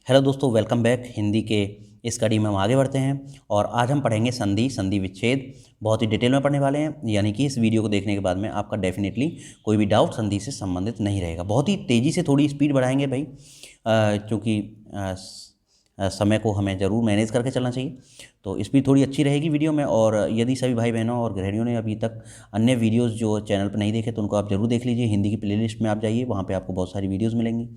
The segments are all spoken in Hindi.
हेलो दोस्तों, वेलकम बैक। हिंदी के इस कड़ी में हम आगे बढ़ते हैं और आज हम पढ़ेंगे संधि विच्छेद। बहुत ही डिटेल में पढ़ने वाले हैं, यानी कि इस वीडियो को देखने के बाद में आपका डेफिनेटली कोई भी डाउट संधि से संबंधित नहीं रहेगा। बहुत ही तेज़ी से थोड़ी स्पीड बढ़ाएंगे भाई, क्योंकि समय को हमें ज़रूर मैनेज करके चलना चाहिए। तो स्पीड थोड़ी अच्छी रहेगी वीडियो में। और यदि सभी भाई बहनों और गृहिणियों ने अभी तक अन्य वीडियोज़ जो चैनल पर नहीं देखे तो उनको आप ज़रूर देख लीजिए। हिंदी की प्लेलिस्ट में आप जाइए, वहाँ पर आपको बहुत सारी वीडियोज़ मिलेंगी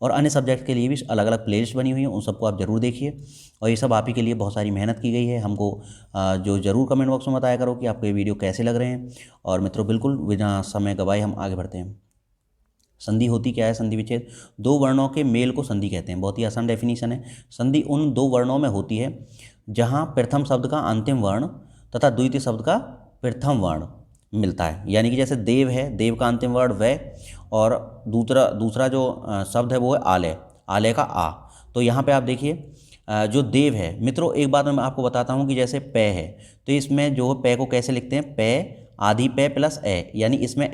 और अन्य सब्जेक्ट के लिए भी अलग अलग प्लेलिस्ट बनी हुई हैं, उन सबको आप ज़रूर देखिए। और ये सब आप ही के लिए बहुत सारी मेहनत की गई है। हमको जो ज़रूर कमेंट बॉक्स में बताया करो कि आपको ये वीडियो कैसे लग रहे हैं। और मित्रों, बिल्कुल बिना समय गवाए हम आगे बढ़ते हैं। संधि होती क्या है? संधि विच्छेद दो वर्णों के मेल को संधि कहते हैं। बहुत ही आसान डेफिनेशन है। संधि उन दो वर्णों में होती है जहाँ प्रथम शब्द का अंतिम वर्ण तथा द्वितीय शब्द का प्रथम वर्ण मिलता है। यानी कि जैसे देव है, देव का अंतिम वर्ण व, और दूसरा जो शब्द है वो है आलय, आलय का आ। तो यहाँ पे आप देखिए, जो देव है मित्रों, एक बात मैं आपको बताता हूँ कि जैसे प है तो इसमें जो प को कैसे लिखते हैं? प आधी प प्लस ए, यानी इसमें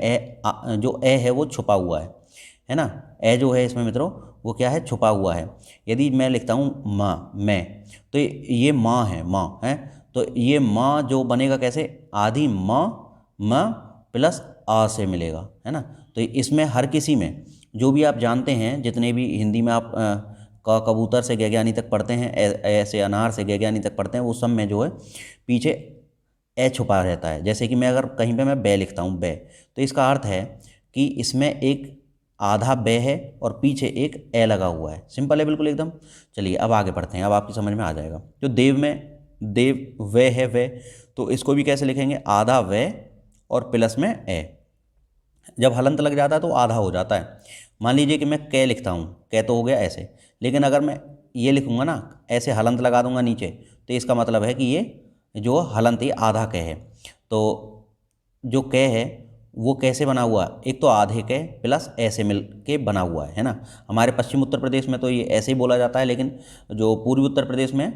जो ए है वो छुपा हुआ है ना। ए जो है इसमें मित्रों वो क्या है? छुपा हुआ है। यदि मैं लिखता हूँ माँ, मैं, तो ये माँ है, माँ है। तो ये माँ जो बनेगा कैसे? आधी माँ, माँ प्लस आ से मिलेगा, है ना। तो इसमें हर किसी में जो भी आप जानते हैं, जितने भी हिंदी में आप का कबूतर से गैज्ञानी तक पढ़ते हैं, ऐसे अनार से गैज्ञानी तक पढ़ते हैं, वो सब में जो है पीछे ए छुपा रहता है। जैसे कि मैं अगर कहीं पे मैं बे लिखता हूँ, बे, तो इसका अर्थ है कि इसमें एक आधा बे है और पीछे एक ए लगा हुआ है। सिंपल है बिल्कुल एकदम। चलिए अब आगे बढ़ते हैं, अब आपकी समझ में आ जाएगा। जो देव में देव वे है वे, तो इसको भी कैसे लिखेंगे? आधा वे और प्लस में ए। जब हलंत लग जाता है तो आधा हो जाता है। मान लीजिए कि मैं कै लिखता हूँ, कै तो हो गया ऐसे, लेकिन अगर मैं ये लिखूँगा ना, ऐसे हलंत लगा दूंगा नीचे, तो इसका मतलब है कि ये जो हलंत ये आधा कै है। तो जो कै है वो कैसे बना हुआ? एक तो आधे कै प्लस ऐसे मिल के बना हुआ है ना। हमारे पश्चिम उत्तर प्रदेश में तो ये ऐसे ही बोला जाता है, लेकिन जो पूर्वी उत्तर प्रदेश में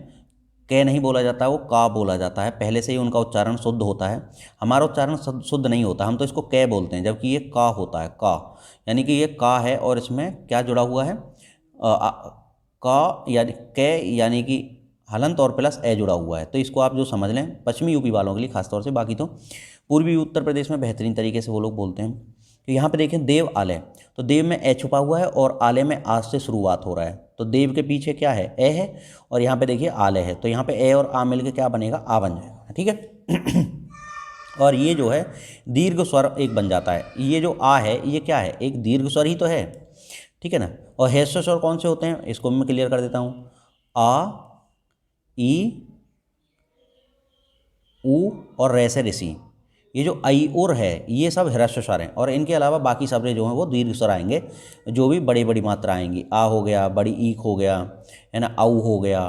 कै नहीं बोला जाता, वो का बोला जाता है। पहले से ही उनका उच्चारण शुद्ध होता है। हमारा उच्चारण शुद्ध नहीं होता, हम तो इसको कै बोलते हैं, जबकि ये का होता है, का। यानी कि ये का है और इसमें क्या जुड़ा हुआ है? का यानी कै, यानी कि हलंत और प्लस ए जुड़ा हुआ है। तो इसको आप जो समझ लें, पश्चिमी यूपी वालों के लिए खासतौर से, बाकी तो पूर्वी उत्तर प्रदेश में बेहतरीन तरीके से वो लोग बोलते हैं। तो यहाँ पे देखें देव आलय, तो देव में ए छुपा हुआ है और आलय में आज से शुरुआत हो रहा है। तो देव के पीछे क्या है? ए है, और यहाँ पे देखिए आलय है। तो यहाँ पे ए और आ मिल के क्या बनेगा? आ बन जाएगा, ठीक है। और ये जो है दीर्घ स्वर एक बन जाता है। ये जो आ है ये क्या है? एक दीर्घ स्वर ही तो है, ठीक है ना। और ह्रस्व स्वर कौन से होते हैं? इसको मैं क्लियर कर देता हूँ। आ, ई, ऊ और रे से ऋषि, ये जो आई और है ये सब ह्रस्व स्वर हैं। और इनके अलावा बाकी शब्द जो हैं वो दीर्घ स्वर आएंगे, जो भी बड़ी बड़ी मात्रा आएंगी। आ हो गया, बड़ी ईक हो गया, है ना, आऊ हो गया,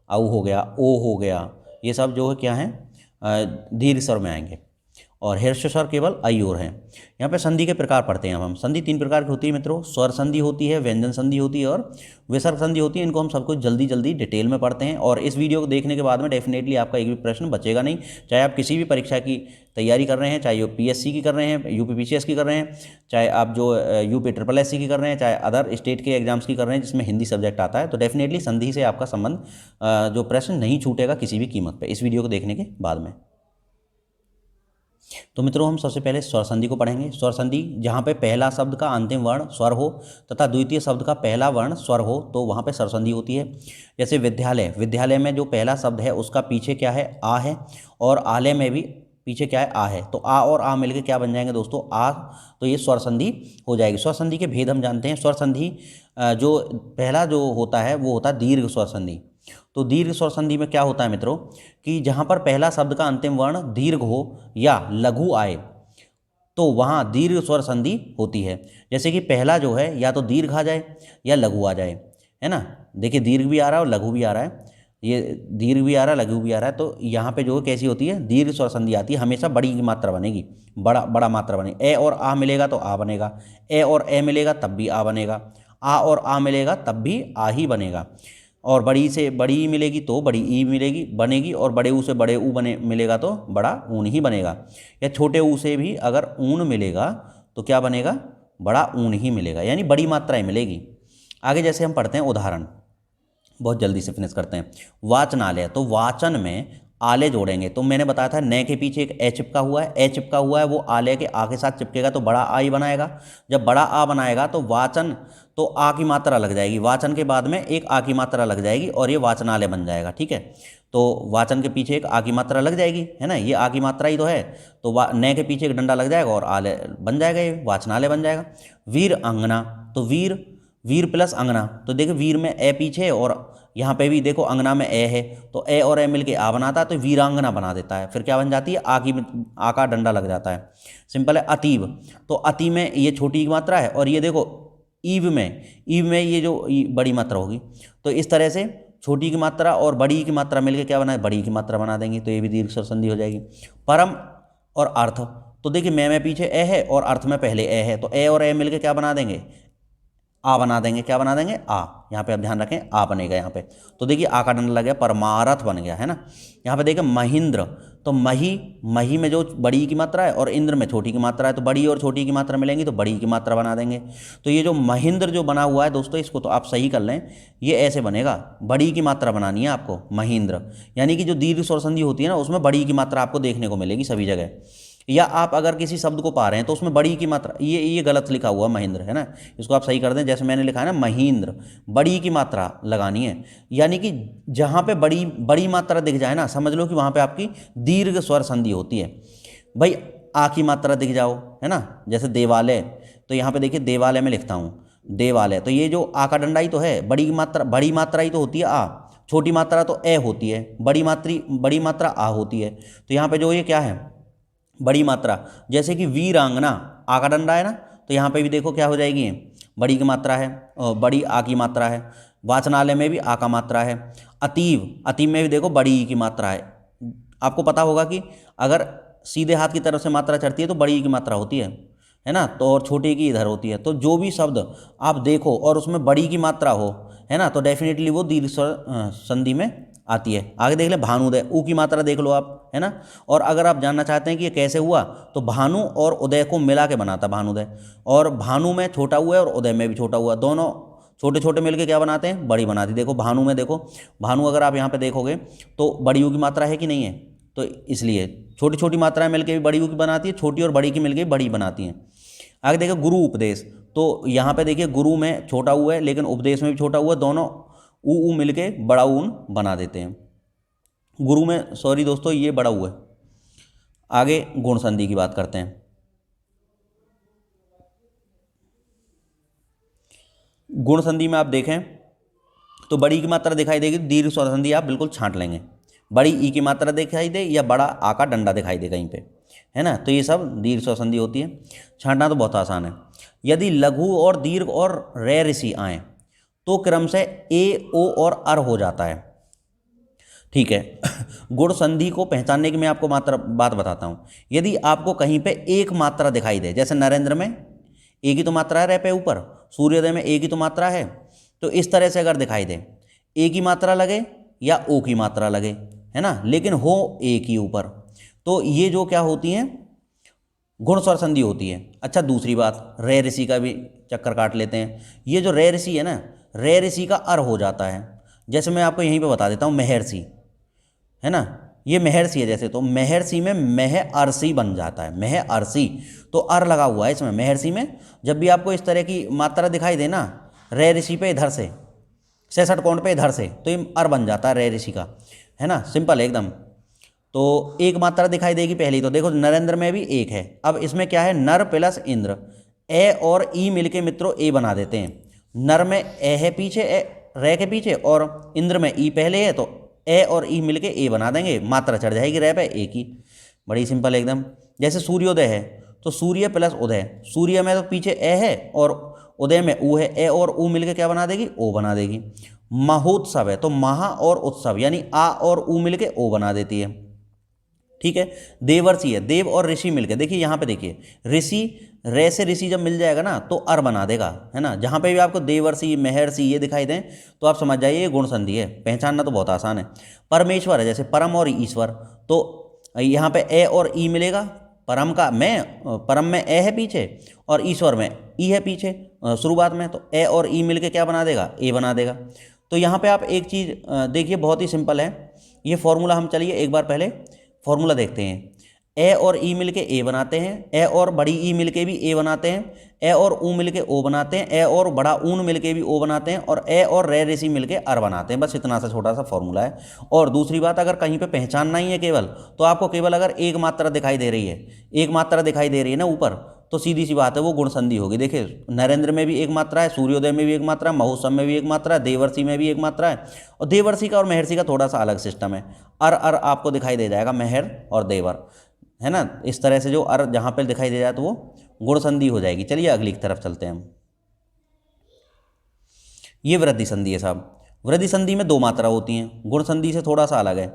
आऊ हो गया, ओ हो गया, ये सब जो है क्या है? दीर्घ स्वर में आएंगे। और ह्रस्व स्वर केवल आई और हैं। यहाँ पे संधि के प्रकार पढ़ते हैं अब हम। संधि तीन प्रकार की होती है मित्रों। स्वर संधि होती है, व्यंजन संधि होती है और विसर्ग संधि होती है। इनको हम सबको जल्दी जल्दी डिटेल में पढ़ते हैं। और इस वीडियो को देखने के बाद में डेफिनेटली आपका एक भी प्रश्न बचेगा नहीं। चाहे आप किसी भी परीक्षा की तैयारी कर रहे हैं, चाहे वो पीएससी की कर रहे हैं, यूपी पीसीएस की कर रहे हैं, चाहे आप जो यूपी ट्रिपल एससी की कर रहे हैं, चाहे अदर स्टेट के एग्जाम्स की कर रहे हैं जिसमें हिंदी सब्जेक्ट आता है, तो डेफिनेटली संधि से आपका संबंध, जो प्रश्न नहीं छूटेगा किसी भी कीमत पर, इस वीडियो को देखने के बाद में। तो मित्रों, हम सबसे पहले स्वर संधि को पढ़ेंगे। स्वर संधि जहाँ पे पहला शब्द का अंतिम वर्ण स्वर हो तथा द्वितीय शब्द का पहला वर्ण स्वर हो, तो वहाँ पे स्वर संधि होती है। जैसे विद्यालय, विद्यालय में जो पहला शब्द है उसका पीछे क्या है? आ है, और आलय में भी पीछे क्या है? आ है। तो आ और आ मिलकर क्या बन जाएंगे दोस्तों? आ। तो ये स्वर संधि हो जाएगी। स्वर संधि के भेद हम जानते हैं। स्वर संधि जो पहला जो होता है वो होता है दीर्घ स्वर संधि। तो दीर्घ स्वर संधि में क्या होता है मित्रों, कि जहाँ पर पहला शब्द का अंतिम वर्ण दीर्घ हो या लघु आए, तो वहाँ दीर्घ स्वर संधि होती है। जैसे कि पहला जो है या तो दीर्घ आ जाए या लघु आ जाए, है ना। देखिए दीर्घ भी आ रहा है और लघु भी आ रहा है, ये दीर्घ भी आ रहा है, लघु भी आ रहा है। तो यहाँ पे जो कैसी होती है? दीर्घ स्वर संधि आती है। हमेशा बड़ी मात्रा बनेगी, बड़ा बड़ा मात्रा बनेगी। ए और आ मिलेगा तो आ बनेगा, ए और ए मिलेगा तब भी आ बनेगा, आ और आ मिलेगा तब भी आ ही बनेगा। और बड़ी से बड़ी ई मिलेगी तो बड़ी ई मिलेगी बनेगी, और बड़े ऊ से बड़े ऊ बने मिलेगा तो बड़ा ऊन ही बनेगा। या छोटे ऊ से भी अगर ऊन मिलेगा तो क्या बनेगा? बड़ा ऊन ही मिलेगा, यानी बड़ी मात्राएं मिलेगी। आगे जैसे हम पढ़ते हैं उदाहरण। बहुत जल्दी से फिनिश करते हैं। वाचनालय, तो वाचन में आले जोड़ेंगे, तो मैंने बताया था न के पीछे एक ए चिपका हुआ है, ए चिपका हुआ है वो आले के आ के साथ चिपकेगा तो बड़ा आ ही बनाएगा। जब बड़ा आ बनाएगा तो वाचन, तो आ की मात्रा लग जाएगी, वाचन के बाद में एक आ की मात्रा लग जाएगी और ये वाचनालय बन जाएगा। ठीक है, तो वाचन के पीछे एक आ की मात्रा लग जाएगी, है ना, ये आ की मात्रा ही तो है, तो न के पीछे एक डंडा लग जाएगा और आले बन जाएगा, ये वाचनालय बन जाएगा। वीर अंगना, तो वीर, वीर प्लस अंगना, तो देखो वीर में ए पीछे है और यहाँ पे भी देखो अंगना में ए है, तो ए और ए मिलके आ बनाता है तो वीरांगना बना देता है। फिर क्या बन जाती है, आ का डंडा लग जाता है, सिंपल है। अतीब, तो अति में ये छोटी की मात्रा है और ये देखो ईव में ये जो बड़ी मात्रा होगी, तो इस तरह से छोटी की मात्रा और बड़ी की मात्रा मिलके क्या बनाए, बड़ी की मात्रा बना देंगे, तो ये भी दीर्घ स्वर संधि हो जाएगी। परम और अर्थ, तो देखिए मैं पीछे ए है और अर्थ में पहले ए है, तो ए और ए मिलके क्या बना देंगे, आ बना देंगे, क्या बना देंगे, आ। यहाँ पे आप ध्यान रखें आ बनेगा यहाँ पे, तो देखिए आ का डंडा लग गया, परमारथ बन गया, है ना। यहाँ पे देखिए महेंद्र, तो मही में जो बड़ी की मात्रा है और इंद्र में छोटी की मात्रा है, तो बड़ी और छोटी की मात्रा मिलेंगी तो बड़ी की मात्रा बना देंगे। तो ये जो महेंद्र जो बना हुआ है दोस्तों, इसको तो आप सही कर लें, ये ऐसे बनेगा, बड़ी की मात्रा बनानी है आपको, महेंद्र, यानी कि जो दीर्घ स्वर संधि होती है ना उसमें बड़ी की मात्रा आपको देखने को मिलेगी सभी जगह। या आप अगर किसी शब्द को पा रहे हैं तो उसमें बड़ी की मात्रा, ये गलत लिखा हुआ महेंद्र, है ना, इसको आप सही कर दें, जैसे मैंने लिखा है ना महेंद्र, बड़ी की मात्रा लगानी है, यानी कि जहाँ पे बड़ी बड़ी मात्रा दिख जाए ना, समझ लो कि वहाँ पे आपकी दीर्घ स्वर संधि होती है। भाई आ की मात्रा दिख जाओ, है ना, जैसे देवालय, तो यहाँ पे देखिए देवालय में लिखता हूँ देवालय, तो ये जो आ का डंडा ही तो है, बड़ी मात्रा ही तो होती है आ, छोटी मात्रा तो ए होती है, बड़ी मात्रा आ होती है, तो यहाँ पे जो ये क्या है, बड़ी मात्रा, जैसे कि वीरांगना, आ का डंडा है ना, तो यहाँ पे भी देखो क्या हो जाएगी, बड़ी की मात्रा है, बड़ी आ की मात्रा है। वाचनालय में भी आ का मात्रा है। अतीब में भी देखो बड़ी की मात्रा है। आपको पता होगा कि अगर सीधे हाथ की तरफ से मात्रा चढ़ती है तो बड़ी की मात्रा होती है ना, तो और छोटी की इधर होती है, तो जो भी शब्द आप देखो और उसमें बड़ी की मात्रा हो, है ना, तो डेफिनेटली वो दीर्घ स्वर संधि में आती है। आगे देख ले भानुदय, ऊ की मात्रा देख लो आप, है ना, और अगर आप जानना चाहते हैं कि ये कैसे हुआ तो भानु और उदय को मिला के बनाता भानुदय, और भानु में छोटा हुआ है और उदय में भी छोटा हुआ, दोनों छोटे छोटे मिलके क्या बनाते हैं, बड़ी बनाती। देखो भानु में देखो, भानु अगर आप यहाँ पे देखोगे तो बड़ी यू की मात्रा है कि नहीं है, तो इसलिए छोटी छोटी मात्राएं मिलकर भी बड़ी यू की बनाती है, छोटी और बड़ी की मिलकर भी बड़ी बनाती हैं। आगे देखो गुरु उपदेश, तो यहाँ पे देखिए गुरु में छोटा हुआ है लेकिन उपदेश में भी छोटा हुआ है, दोनों ऊ मिलके बड़ा ऊन बना देते हैं। गुरु में सॉरी दोस्तों ये बड़ा हुआ है। आगे गुण संधि की बात करते हैं। गुण संधि में आप देखें तो बड़ी की मात्रा दिखाई देगी, दीर्घ स्वर संधि आप बिल्कुल छांट लेंगे, बड़ी ई की मात्रा दिखाई दे या बड़ा आ का डंडा दिखाई दे कहीं पे, है ना, तो ये सब दीर्घ स्वर संधि होती है, छांटना तो बहुत आसान है। यदि लघु और दीर्घ और रे ऋषि आए तो क्रम से ए ओ और अर हो जाता है। ठीक है गुण संधि को पहचानने की मैं आपको बात बताता हूँ। यदि आपको कहीं पे एक मात्रा दिखाई दे, जैसे नरेंद्र में ए की तो मात्रा है रे पे ऊपर, सूर्योदय में ए की तो मात्रा है, तो इस तरह से अगर दिखाई दे ए की मात्रा लगे या ओ की मात्रा लगे, है ना, लेकिन हो ए की ऊपर, तो ये जो क्या होती हैं गुण स्वर संधि होती है। अच्छा दूसरी बात, रे ऋषि का भी चक्कर काट लेते हैं। ये जो रे ऋषि है ना, रे ऋषि का अर हो जाता है, जैसे मैं आपको यहीं पे बता देता हूँ महर्षि, है ना, ये महर्षि है जैसे, तो महर्षि में मह अरसी बन जाता है, मह अरसी, तो अर लगा हुआ है इसमें महर्षि में। जब भी आपको इस तरह की मात्रा दिखाई दे ना, रे ऋषि पे इधर से 66 कोण पे इधर से, तो ये अर बन जाता है रे ऋषि का, है ना, सिंपल एकदम। तो एक मात्रा दिखाई देगी पहली, तो देखो नरेंद्र में भी एक है, अब इसमें क्या है नर प्लस इंद्र, ए और ई मिलके मित्रों ए बना देते हैं। नर में ए है पीछे, रे के पीछे, और इंद्र में ई पहले है, तो ए और ई मिलके ए बना देंगे, मात्रा चढ़ जाएगी रे पे ए की, बड़ी सिंपल एकदम। जैसे सूर्योदय है तो सूर्य प्लस उदय, सूर्य में तो पीछे ए है और उदय में ऊ है, ए और ऊ मिलके क्या बना देगी, ओ बना देगी। महोत्सव है तो महा और उत्सव यानी आ और ऊ मिलके ओ बना देती है। ठीक है, देवर्षि है, देव और ऋषि मिलके, देखिए यहाँ पे देखिए ऋषि, रे से ऋषि जब मिल जाएगा ना तो अर बना देगा, है ना, जहाँ पे भी आपको देवर्षि महर्षि ये दिखाई दें तो आप समझ जाइए ये गुण संधि है, पहचानना तो बहुत आसान है। परमेश्वर है, जैसे परम और ईश्वर, तो यहाँ पे ए और ई मिलेगा, परम का परम में ए है पीछे और ईश्वर में ई है पीछे शुरुआत में, तो ए और ई मिलके क्या बना देगा, ए बना देगा। तो यहाँ पे आप एक चीज़ देखिए, बहुत ही सिंपल है ये फॉर्मूला। हम चलिए एक बार पहले फॉर्मूला देखते हैं। ए और ई मिलके ए बनाते हैं, ए और बड़ी ई मिलके भी ए बनाते हैं, ए और ऊ मिलके ओ बनाते हैं, ए और बड़ा ऊन मिलके भी ओ बनाते हैं, और ए और रे रेसी मिलके अर बनाते हैं। बस इतना सा छोटा सा फॉर्मूला है। और दूसरी बात, अगर कहीं पे पहचानना ही है केवल, तो आपको केवल अगर एक मात्रा दिखाई दे रही है, एक मात्रा दिखाई दे रही है ना ऊपर, तो सीधी सी बात है वो गुण संधि होगी। देखिए नरेंद्र में भी एक मात्रा है, सूर्योदय में भी एक मात्रा है, महोत्सव में भी एक मात्रा है, देवर्षि में भी एक मात्रा है, और देवर्षि का और महर्षि का थोड़ा सा अलग सिस्टम है। अर अर आपको दिखाई दे जाएगा, महर और देवर, है ना। इस तरह से जो अर जहाँ पर दिखाई दे जाए तो वो गुण संधि हो जाएगी। चलिए अगली की तरफ चलते हैं हम। ये वृद्धि संधि है साहब। वृद्धि संधि में दो मात्रा होती हैं, गुण संधि से थोड़ा सा अलग है।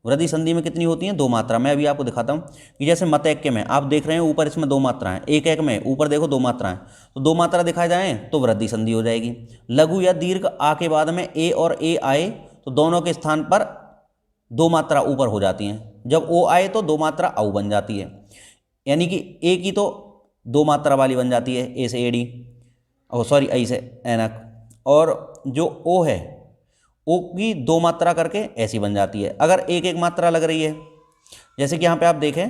वृद्धि संधि में कितनी होती हैं? दो मात्रा। मैं अभी आपको दिखाता हूँ कि जैसे मत एक के में आप देख रहे हैं ऊपर इसमें दो मात्राएं, एक एक में ऊपर देखो दो मात्राएं, तो दो मात्रा दिखाई जाए तो वृद्धि संधि हो जाएगी। लघु या दीर्घ आ के बाद में ए और ए आए तो दोनों के स्थान पर दो मात्रा ऊपर हो जाती हैं। जब ओ आए तो दो मात्रा औ बन जाती है, यानी कि ए की तो दो मात्रा वाली बन जाती है, ए से एडी, और सॉरी आई से ऐनक, और जो ओ है ओ की दो मात्रा करके ऐसी बन जाती है। अगर एक एक मात्रा लग रही है, जैसे कि यहाँ पे आप देखें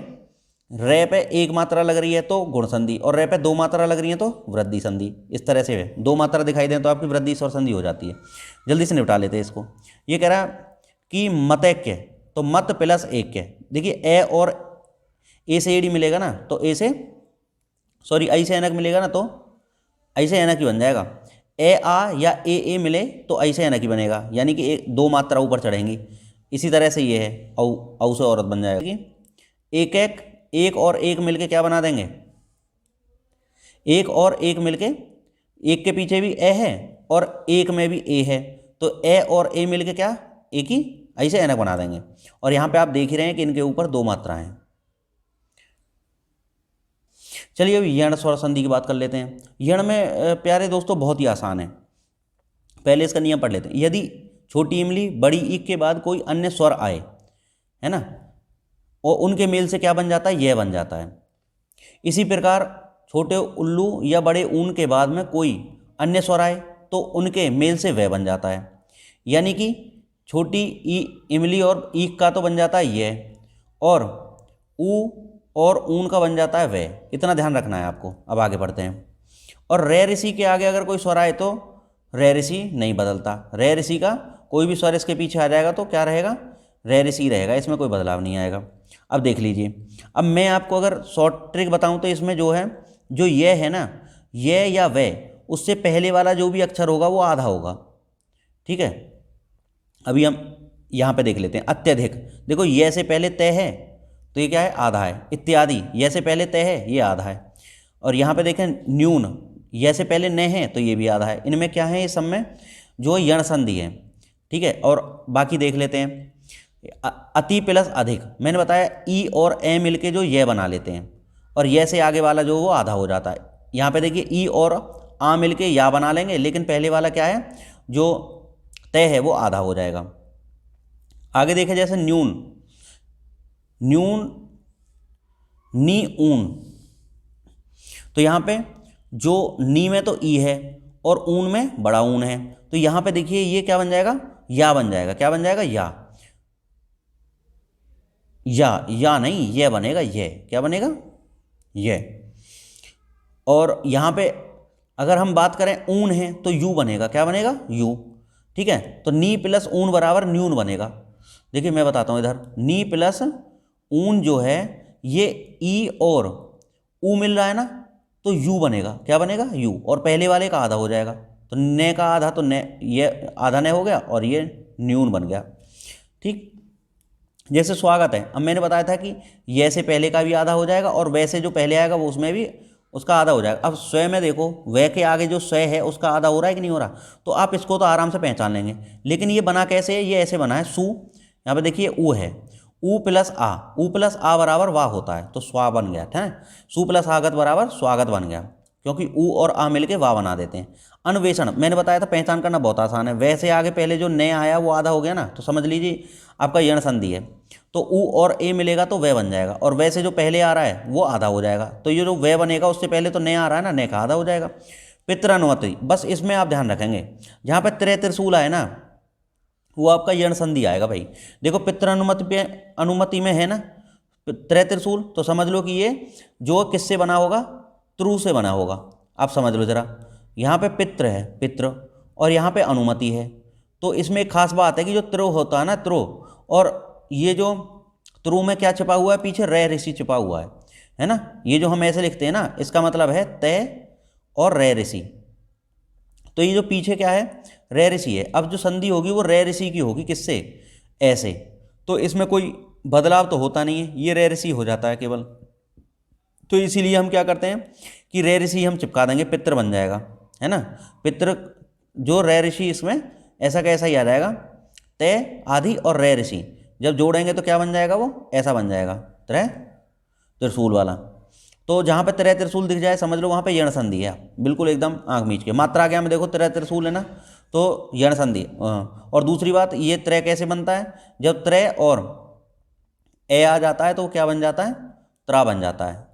रे पे एक मात्रा लग रही है तो गुण संधि, और रे पे दो मात्रा लग रही है तो वृद्धि संधि। इस तरह से है, दो मात्रा दिखाई दें तो आपकी वृद्धि स्वर संधि हो जाती है। जल्दी से निपटा लेते हैं इसको। ये कह रहा है कि मत एक के, तो मत प्लस एक के, देखिए ए और ए से एडी मिलेगा ना तो ए से सॉरी आई से एनक मिलेगा ना तो आई से एनक ही बन जाएगा। ए आ या ए मिले तो आई से एनक ही बनेगा, यानी कि एक दो मात्रा ऊपर चढ़ेंगी। इसी तरह से ये है औ, औ से औरत बन जाएगी। एक एक एक और एक मिलके क्या बना देंगे? एक और एक मिलके, एक के पीछे भी ए है और एक में भी ए है, तो ए और ए मिलके क्या एक ही ऐसे एनक बना देंगे। और यहाँ पे आप देख ही रहे हैं कि इनके ऊपर दो मात्राएं हैं। चलिए अब यण स्वर संधि की बात कर लेते हैं। यण में प्यारे दोस्तों बहुत ही आसान है, पहले इसका नियम पढ़ लेते हैं। यदि छोटी इमली बड़ी ईक के बाद कोई अन्य स्वर आए, है ना, और उनके मेल से क्या बन जाता है? यह बन जाता है। इसी प्रकार छोटे उल्लू या बड़े ऊन के बाद में कोई अन्य स्वर आए तो उनके मेल से वह बन जाता है। यानी कि छोटी ई इमली और ईक का तो बन जाता है यह, और ऊ और ऊन का बन जाता है वह। इतना ध्यान रखना है आपको। अब आगे बढ़ते हैं। और रे ऋषि के आगे अगर कोई स्वर आए तो रे ऋषि नहीं बदलता। रे ऋषि का कोई भी स्वर इसके पीछे आ जाएगा तो क्या रहेगा? रे ऋषि रहेगा, इसमें कोई बदलाव नहीं आएगा। अब देख लीजिए, अब मैं आपको अगर शॉर्ट ट्रिक बताऊं तो इसमें जो है, जो ये है ना, ये या वह, उससे पहले वाला जो भी अक्षर होगा वो आधा होगा। ठीक है, अभी हम यहाँ पे देख लेते हैं। अत्यधिक, देखो ये से पहले तय है तो ये क्या है? आधा है। इत्यादि, ये से पहले तय है, ये आधा है। और यहाँ पे देखें न्यून, ये से पहले न है तो ये भी आधा है। इनमें क्या है? इस सब में जो यण संधि है। ठीक है, और बाकी देख लेते हैं। अति प्लस अधिक, मैंने बताया ई और ए मिलके जो ये बना लेते हैं, और ये से आगे वाला जो वो आधा हो जाता है। यहाँ पे देखिए ई और आ मिलके या बना लेंगे, लेकिन पहले वाला क्या है? जो तय है वो आधा हो जाएगा। आगे देखें जैसे न्यून, न्यून नी ऊन, तो यहाँ पे जो नी में तो ई है और ऊन में बड़ा ऊन है, तो यहाँ पे देखिए ये क्या बन जाएगा? या बन जाएगा। क्या बन जाएगा? या नहीं, ये बनेगा। ये क्या बनेगा? ये। और यहाँ पे अगर हम बात करें ऊन है तो यू बनेगा। क्या बनेगा? यू। ठीक है, तो नी प्लस ऊन बराबर न्यून बनेगा। देखिए मैं बताता हूँ, इधर नी प्लस ऊन जो है ये ई और ऊ मिल रहा है ना, तो यू बनेगा। क्या बनेगा? यू। और पहले वाले का आधा हो जाएगा, तो ने का आधा, तो ने ये आधा ने हो गया और ये न्यून बन गया। ठीक, जैसे स्वागत है, अब मैंने बताया था कि ये से पहले का भी आधा हो जाएगा और वैसे जो पहले आएगा वो उसमें भी उसका आधा हो जाएगा। अब स्वयं में देखो, वह के आगे जो स्वयं है उसका आधा हो रहा है कि नहीं हो रहा? तो आप इसको तो आराम से पहचान लेंगे। लेकिन ये बना कैसे है? ये ऐसे बना है सु, यहाँ पे देखिए ऊ है, ऊ प्लस आ, ऊ प्लस आ बराबर वाह होता है, तो स्वा बन गया। ठीक है, सु प्लस आगत बराबर स्वागत बन गया, क्योंकि ऊ और आ मिलके वाह बना देते हैं। अन्वेषण, मैंने बताया था पहचान करना बहुत आसान है। वैसे आगे पहले जो नया आया वो आधा हो गया ना, तो समझ लीजिए आपका यण संधि है, तो ऊ और ए मिलेगा तो वह बन जाएगा, और वैसे जो पहले आ रहा है वो आधा हो जाएगा, तो ये जो वह बनेगा उससे पहले तो नया आ रहा है ना, नए का आधा हो जाएगा। पितृनुमति, बस इसमें आप ध्यान रखेंगे, जहाँ पर त्रे त्रिशूल है ना, वो आपका यण संधि आएगा भाई। देखो पितृ अनुमति में है ना त्रय त्रिशूल, तो समझ लो कि ये जो किससे बना होगा, त्रु से बना होगा। आप समझ लो जरा, यहाँ पे पितृ है, पितृ, और यहाँ पे अनुमति है। तो इसमें एक खास बात है कि जो त्रु होता है ना, त्रु, और ये जो त्रु में क्या छिपा हुआ है, पीछे रे ऋषि छिपा हुआ है ना। ये जो हम ऐसे लिखते हैं ना, इसका मतलब है तय और रे ऋषि। तो ये जो पीछे क्या है, रे ऋषि है। अब जो संधि होगी वो रे ऋषि की होगी, किससे, ऐसे। तो इसमें कोई बदलाव तो होता नहीं है, ये रे ऋषि हो जाता है केवल। तो इसीलिए हम क्या करते हैं कि रे ऋषि हम चिपका देंगे, पितृ बन जाएगा, है ना। पितृ जो रे ऋषि, इसमें ऐसा कैसा ही आ जाएगा, तय आदि और रे ऋषि जब जोड़ेंगे तो क्या बन जाएगा, वो ऐसा बन जाएगा, त्रय त्रिशूल वाला। तो जहाँ पे त्रय त्रिशूल दिख जाए समझ लो वहाँ पे यण संधि है, बिल्कुल एकदम आंख मीच के। मात्रा आज्ञा में देखो त्रय त्रिशूल है ना, तो यण संधि। और दूसरी बात, ये त्रय कैसे बनता है, जब त्रय और ए आ जाता है तो क्या बन जाता है, त्रा बन जाता है।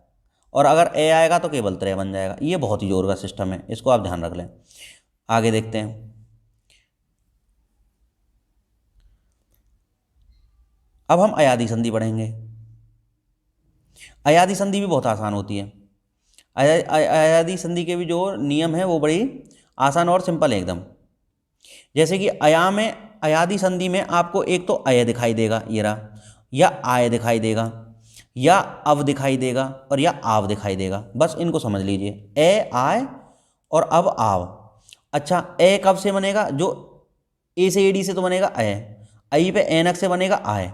और अगर ए आएगा तो केवल त्रय बन जाएगा। ये बहुत ही जोर का सिस्टम है, इसको आप ध्यान रख लें। आगे देखते हैं। अब हम अयादी संधि पढ़ेंगे। अयादी संधि भी बहुत आसान होती है। अयादी संधि के भी जो नियम है वो बड़ी आसान और सिंपल है एकदम। जैसे कि अया में, अयादी संधि में आपको एक तो अय दिखाई देगा, ये रहा, या आय दिखाई देगा, या अव दिखाई देगा, और या आव दिखाई देगा। बस इनको समझ लीजिए, ए आय और अब आव। अच्छा, ए कब से बनेगा, जो ए से एडी से तो बनेगा अय, आई पे एनक से बनेगा आय,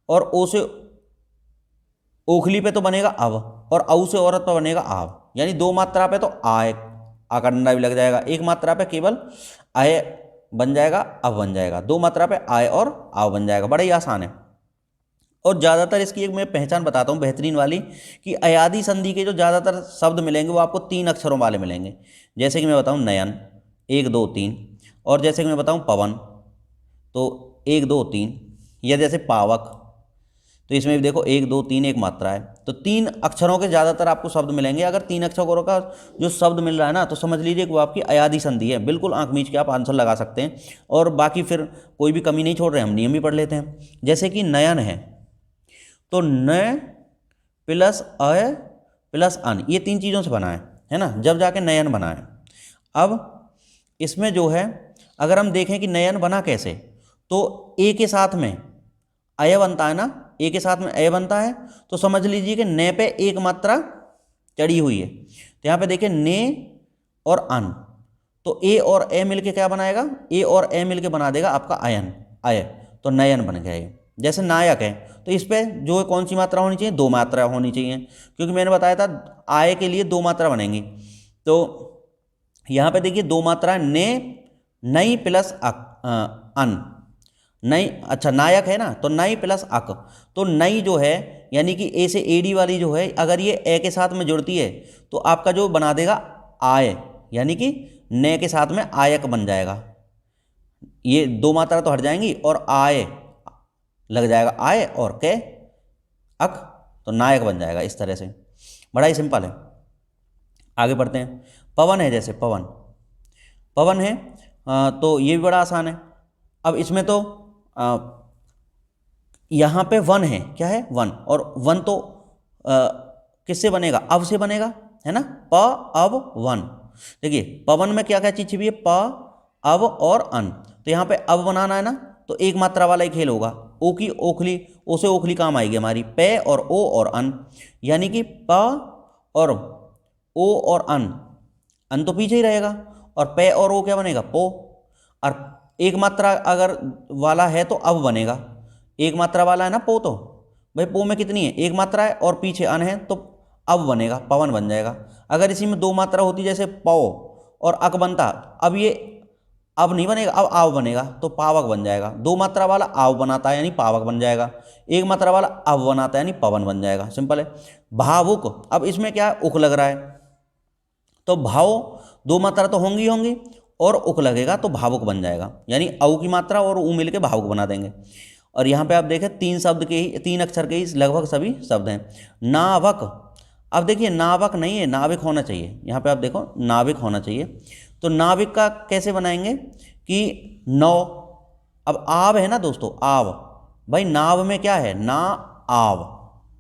और ओ से ओखली पे तो बनेगा अव, और औ से औरत पे बनेगा आव। यानी दो मात्रा पे तो आय आकार डंडा भी लग जाएगा, एक मात्रा पे केवल आय बन जाएगा, अव बन जाएगा, दो मात्रा पे आय और आव बन जाएगा। बड़ा ही आसान है। और ज़्यादातर इसकी एक मैं पहचान बताता हूँ बेहतरीन वाली, कि अयादी संधि के जो ज़्यादातर शब्द मिलेंगे वो आपको 3 अक्षरों वाले मिलेंगे। जैसे कि मैं बताऊँ नयन, 1 2 3, और जैसे कि मैं बताऊँ पवन, तो 1 2 3, या जैसे पावक, तो इसमें भी देखो 1 2 3 एक मात्रा है। तो 3 अक्षरों के ज़्यादातर आपको शब्द मिलेंगे। अगर 3 अक्षरों का जो शब्द मिल रहा है ना, तो समझ लीजिए कि वो आपकी अयादी संधि है। बिल्कुल आंख मीच के आप आंसर लगा सकते हैं, और बाकी फिर कोई भी कमी नहीं छोड़ रहे, हम नियम भी पढ़ लेते हैं। जैसे कि नयन है, तो न प्लस अय प्लस अन, ये 3 चीज़ों से बना है ना, जब जाके नयन बना है। अब इसमें जो है, अगर हम देखें कि नयन बना कैसे, तो ए के साथ में अय बनता है ना, ए के साथ में अय बनता है, तो समझ लीजिए कि ने पे एक मात्रा चढ़ी हुई है। तो यहाँ पे देखिए ने और अन, तो ए और ए मिलके क्या बनाएगा, ए और ए मिलके बना देगा आपका अयन, अय, तो नयन बन गया ये। जैसे नायक है, तो इस पे जो कौन सी मात्रा होनी चाहिए, 2 मात्रा होनी चाहिए, क्योंकि मैंने बताया था आय के लिए 2 मात्रा बनेंगी। तो यहाँ पे देखिए 2 मात्रा, ने नई प्लस अन, नई। अच्छा, नायक है ना, तो नई प्लस अक, तो नई जो है यानी कि ए से एडी वाली जो है, अगर ये ए के साथ में जुड़ती है तो आपका जो बना देगा आय, यानी कि ने के साथ में आयक बन जाएगा। ये 2 मात्रा तो हट जाएंगी और आय लग जाएगा, आय और के अक, तो नायक बन जाएगा। इस तरह से बड़ा ही सिंपल है। आगे बढ़ते हैं। पवन है, जैसे पवन, पवन है, तो ये भी बड़ा आसान है। अब इसमें तो यहाँ पे वन है, क्या है, वन, और वन तो किससे बनेगा, अव से बनेगा, है ना, प अव वन। देखिए पवन में क्या क्या चीज छिपी है, प अव और अन। तो यहाँ पे अव बनाना है ना, तो एक मात्रा वाला ही खेल होगा, ओ की ओखली, ओ से ओखली काम आएगी हमारी, पे और ओ और अन, यानी कि प और ओ और अन तो पीछे ही रहेगा, और पे और ओ क्या बनेगा, पो। और एक मात्रा अगर वाला है तो अब बनेगा, एक मात्रा वाला है ना पो, तो भाई पो में कितनी है, एक मात्रा है, और पीछे अन है, तो अब बनेगा, पवन बन जाएगा। अगर इसी में 2 मात्रा होती, जैसे पौ और अक बनता, अब ये अब नहीं बनेगा, अब आव बनेगा, तो पावक बन जाएगा। 2 मात्रा वाला आव बनाता है यानी पावक बन जाएगा, एक मात्रा वाला अव बनाता है यानी पवन बन जाएगा। सिंपल है। भावुक, अब इसमें क्या है, उक लग रहा है, तो भाव 2 मात्रा तो होंगी होंगी, और उक लगेगा तो भावुक बन जाएगा, यानी औ की मात्रा और ऊ मिल के भावुक बना देंगे। और यहाँ पे आप देखें 3 शब्द के ही, 3 अक्षर के ही लगभग सभी शब्द हैं। नावक, अब देखिए नावक नहीं है, नाविक होना चाहिए। यहाँ पे आप देखो नाविक होना चाहिए। तो नाविक का कैसे बनाएंगे कि नौ अब आव है ना दोस्तों, आव, भाई नाव में क्या है, ना आव,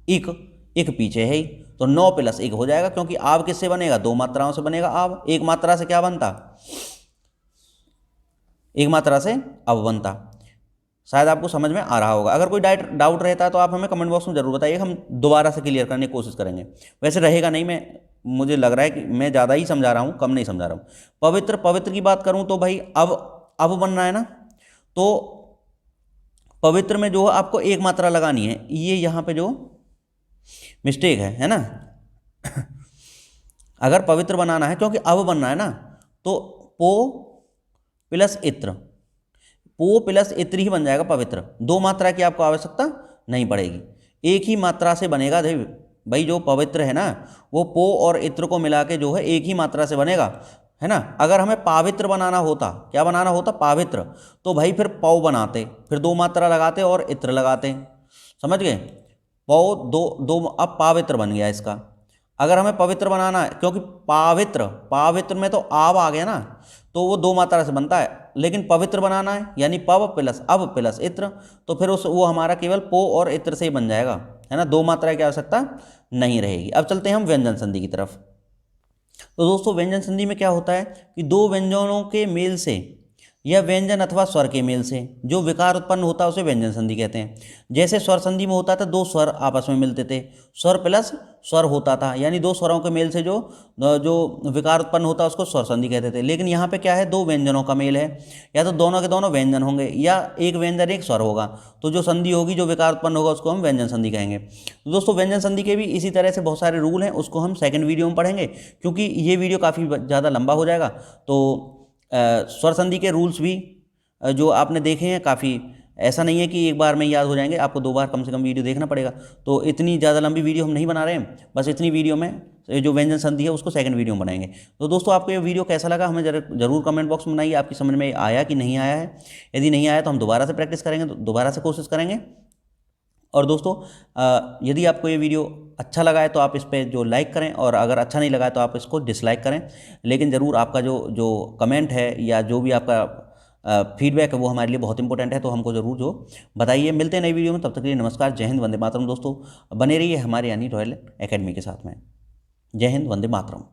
इक, इक पीछे है ही, तो 9 + 1 हो जाएगा, क्योंकि आव किससे बनेगा, 2 मात्राओं से बनेगा आव, एक मात्रा से क्या बनता, एक मात्रा से अब बनता। शायद आपको समझ में आ रहा होगा। अगर कोई डाउट रहता है तो आप हमें कमेंट बॉक्स में जरूर बताइए, हम दोबारा से क्लियर करने की कोशिश करेंगे। वैसे रहेगा नहीं, मुझे लग रहा है कि मैं ज़्यादा ही समझा रहा हूँ, कम नहीं समझा रहा हूँ। पवित्र, पवित्र की बात करूँ तो भाई अब बनना है ना, तो पवित्र में जो आपको एक मात्रा लगानी है, ये यहाँ पे जो मिस्टेक है ना। अगर पवित्र बनाना है, क्योंकि अब बनना है ना, तो पो प्लस इत्र, पो प्लस इत्र ही बन जाएगा पवित्र, 2 मात्रा की आपको आवश्यकता नहीं पड़ेगी, एक ही मात्रा से बनेगा। भाई जो पवित्र है ना, वो पो और इत्र को मिला के जो है एक ही मात्रा से बनेगा, है ना। अगर हमें पावित्र बनाना होता, क्या बनाना होता, पावित्र, तो भाई फिर पौ बनाते, फिर 2 मात्रा लगाते और इत्र लगाते, समझ गए। पौ दो दो, अब पावित्र बन गया इसका। अगर हमें पवित्र बनाना है, क्योंकि पावित्र, पावित्र में तो आव आ गया ना, तो वो 2 मात्रा से बनता है, लेकिन पवित्र बनाना है यानी पव प्लस अब प्लस इत्र, तो फिर वो हमारा केवल पो और इत्र से ही बन जाएगा, है ना, 2 मात्रा की आवश्यकता नहीं रहेगी। अब चलते हैं हम व्यंजन संधि की तरफ। तो दोस्तों व्यंजन संधि में क्या होता है कि 2 व्यंजनों के मेल से या व्यंजन अथवा स्वर के मेल से जो विकार उत्पन्न होता है उसे व्यंजन संधि कहते हैं। जैसे स्वर संधि में होता था, 2 स्वर आपस में मिलते थे, स्वर प्लस स्वर होता था, यानी 2 स्वरों के मेल से जो जो विकार उत्पन्न होता है उसको स्वर संधि कहते थे। लेकिन यहाँ पे क्या है, 2 व्यंजनों का मेल है, या तो दोनों के दोनों व्यंजन होंगे या एक व्यंजन एक स्वर होगा, तो जो संधि होगी, जो विकार उत्पन्न होगा, उसको हम व्यंजन संधि कहेंगे। तो दोस्तों व्यंजन संधि के भी इसी तरह से बहुत सारे रूल हैं, उसको हम सेकेंड वीडियो में पढ़ेंगे, क्योंकि ये वीडियो काफ़ी ज़्यादा लंबा हो जाएगा। तो स्वर संधि के रूल्स भी जो आपने देखे हैं, काफ़ी ऐसा नहीं है कि एक बार में याद हो जाएंगे, आपको 2 बार कम से कम वीडियो देखना पड़ेगा। तो इतनी ज़्यादा लंबी वीडियो हम नहीं बना रहे हैं, बस इतनी वीडियो में जो व्यंजन संधि है उसको सेकंड वीडियो में बनाएंगे। तो दोस्तों आपको ये वीडियो कैसा लगा हमें जरूर कमेंट बॉक्स में बताइए, आपकी समझ में आया कि नहीं आया है। यदि नहीं आया तो हम दोबारा से प्रैक्टिस करेंगे, तो दोबारा से कोशिश करेंगे। और दोस्तों यदि आपको ये वीडियो अच्छा लगा है तो आप इस पर जो लाइक करें, और अगर अच्छा नहीं लगा है तो आप इसको डिसलाइक करें, लेकिन ज़रूर आपका जो कमेंट है या जो भी आपका फीडबैक है वो हमारे लिए बहुत इंपॉर्टेंट है, तो हमको ज़रूर जो बताइए। मिलते हैं नई वीडियो में, तब तक के लिए नमस्कार, जय हिंद, वंदे मातरम। दोस्तों बने रहिए हमारे यानी रॉयल एकेडमी के साथ में। जय हिंद, वंदे मातरम।